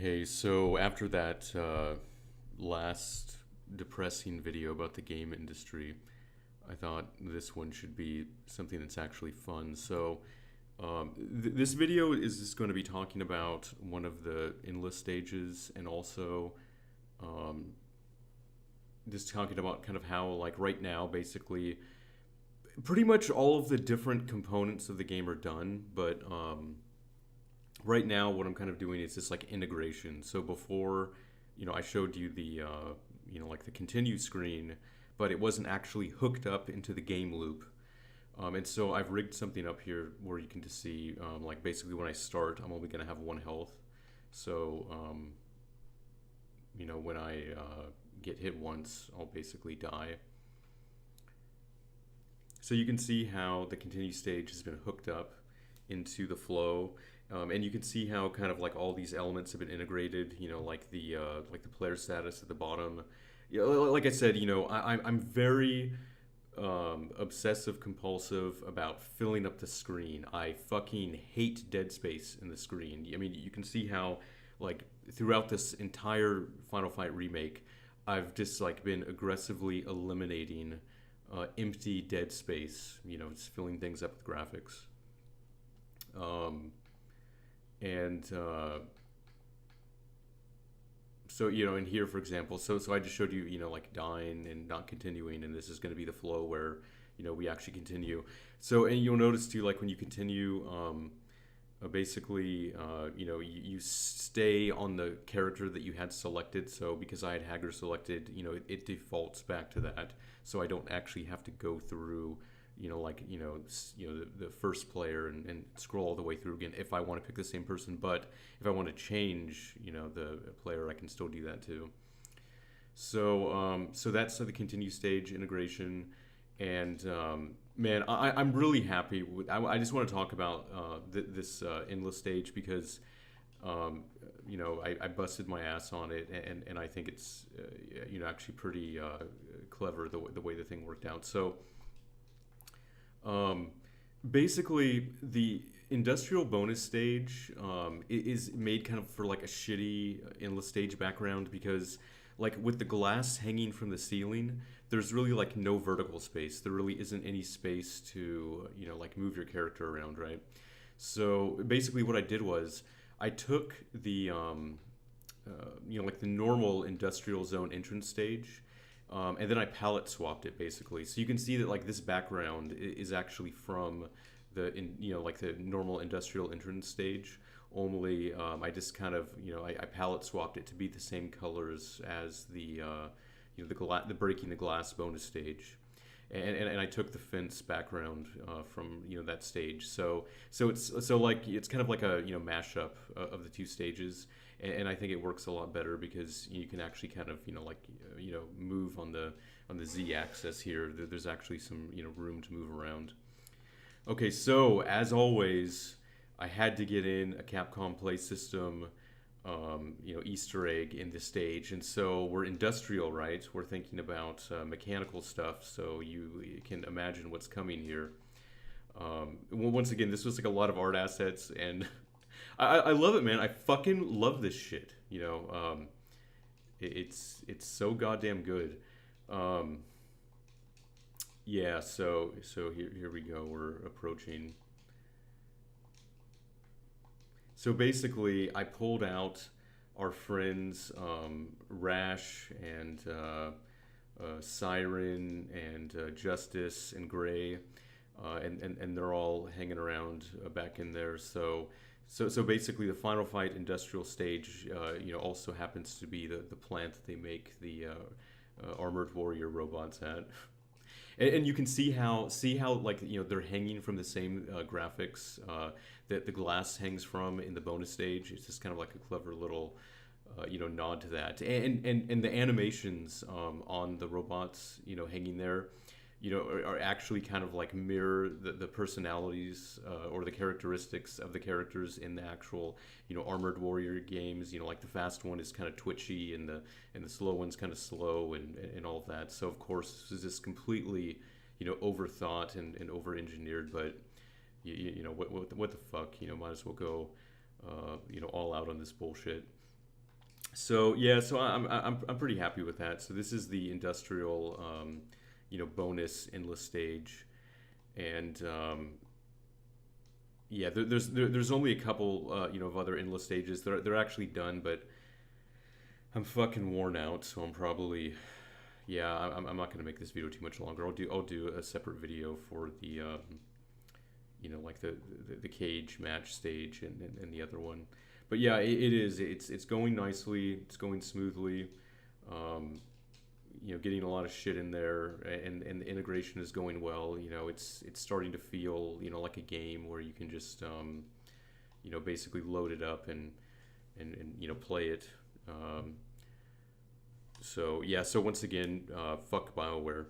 Hey, so after that last depressing video about the game industry, I thought this one should be something that's actually fun. So, this video is just going to be talking about one of the endless stages and also um, just talking about kind of how, like, right now, basically, pretty much all of the different components of the game are done, but right now what I'm kind of doing is just like integration. So before, I showed you the like the continue screen, but it wasn't actually hooked up into the game loop. And so I've rigged something up here where you can just see, like basically when I start, I'm only gonna have one health. So when I get hit once, I'll basically die. So you can see how the continue stage has been hooked up into the flow, and you can see how kind of like all these elements have been integrated. Like the player status at the bottom. Yeah, like I said, I'm very obsessive compulsive about filling up the screen. I fucking hate dead space in the screen. I mean, you can see how like throughout this entire Final Fight remake, I've just like been aggressively eliminating empty dead space. Just filling things up with graphics. Um, and So in here, for example, so I just showed you, like dying and not continuing, and this is going to be the flow where we actually continue. So, and you'll notice too, like when you continue, basically, you stay on the character that you had selected. So because I had Hager selected, it defaults back to that. So I don't actually have to go through, the first player and scroll all the way through again if I want to pick the same person. But if I want to change, the player, I can still do that too. So that's the continue stage integration, and man, I'm really happy with. I just want to talk about this endless stage because I busted my ass on it, and I think it's actually pretty clever the way the thing worked out. So um, basically, the industrial bonus stage is made kind of for like a shitty endless stage background because, like, with the glass hanging from the ceiling, there's really like no vertical space. There really isn't any space to, like move your character around, right? So basically, what I did was I took the, like the normal industrial zone entrance stage, and then I palette swapped it basically. So you can see that like this background is actually from like the normal industrial entrance stage. Only I just kind of I palette swapped it to be the same colors as the the breaking the glass bonus stage. And I took the fence background from that stage. So like it's kind of like a mashup of the two stages, and I think it works a lot better because you can actually kind of move on the Z axis here. There's actually some room to move around. Okay, so as always, I had to get in a Capcom Play System, Easter egg in this stage, and so we're industrial, right? We're thinking about mechanical stuff, so you can imagine what's coming here. Once again, this was like a lot of art assets, and I love it, man. I fucking love this shit. It's so goddamn good. Um, yeah, so here we go. We're approaching. So basically, I pulled out our friends Rash and Siren and Justice and Gray, and they're all hanging around back in there. So basically, the Final Fight industrial stage, also happens to be the plant that they make the armored warrior robots at. And you can see how like they're hanging from the same graphics that the glass hangs from in the bonus stage. It's just kind of like a clever little nod to that. And the animations on the robots hanging there are actually kind of like mirror the personalities or the characteristics of the characters in the actual armored warrior games. Like the fast one is kind of twitchy and the slow one's kind of slow and all of that. So of course this is just completely overthought and over engineered, but what the fuck, might as well go all out on this bullshit. So yeah, so I'm pretty happy with that. So this is the industrial, bonus endless stage, and yeah, there's only a couple, of other endless stages. They're actually done, but I'm fucking worn out, so I'm probably, yeah, I'm not gonna make this video too much longer. I'll do a separate video for the like the cage match stage and the other one. But yeah, it is. It's going nicely. It's going smoothly. Um, getting a lot of shit in there, and the integration is going well. It's starting to feel like a game where you can just basically load it up and play it. So yeah. So once again, fuck Bioware.